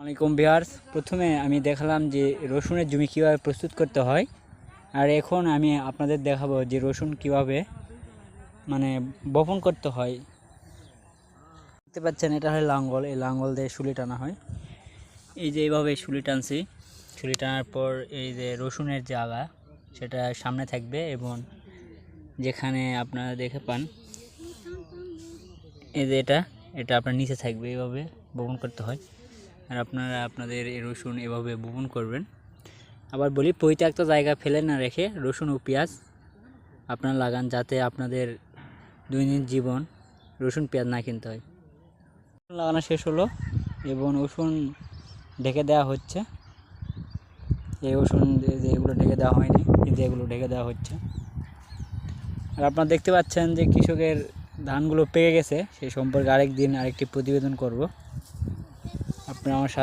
আসসালামাইকুম ভিউয়ার্স, প্রথমে আমি দেখালাম যে রসুনের জমি কীভাবে প্রস্তুত করতে হয়। আর এখন আমি আপনাদের দেখাবো যে রসুন কীভাবে বপন করতে হয়। দেখতে পাচ্ছেন এটা হয় লাঙ্গল, এই লাঙ্গল দিয়ে শুলি টানা হয়। এই যে এইভাবে শুলি টানছি, শুলি টানার পর এই যে রসুনের যে আগা সেটা সামনে থাকবে এবং যেখানে আপনারা দেখে পান এই যে এটা আপনার নিচে থাকবে। এইভাবে বপন করতে হয়। আর আপনারা আপনাদের এই রসুন এভাবে বপন করবেন। আবার বলি, পরিত্যক্ত জায়গা ফেলে না রেখে রসুন ও পেঁয়াজ আপনারা লাগান, যাতে আপনাদের দৈনন্দিন জীবন রসুন পেঁয়াজ না কিনতে হয়। লাগানো শেষ হলো এবং রসুন ঢেকে দেওয়া হচ্ছে। এই রসুন যেগুলো ঢেকে দেওয়া হয়নি, যেগুলো ঢেকে দেওয়া হচ্ছে। আর আপনারা দেখতে পাচ্ছেন যে কৃষকের ধানগুলো পেকে গেছে। সেই সম্পর্কে আরেকদিন আরেকটি প্রতিবেদন করব। আপনারা আমার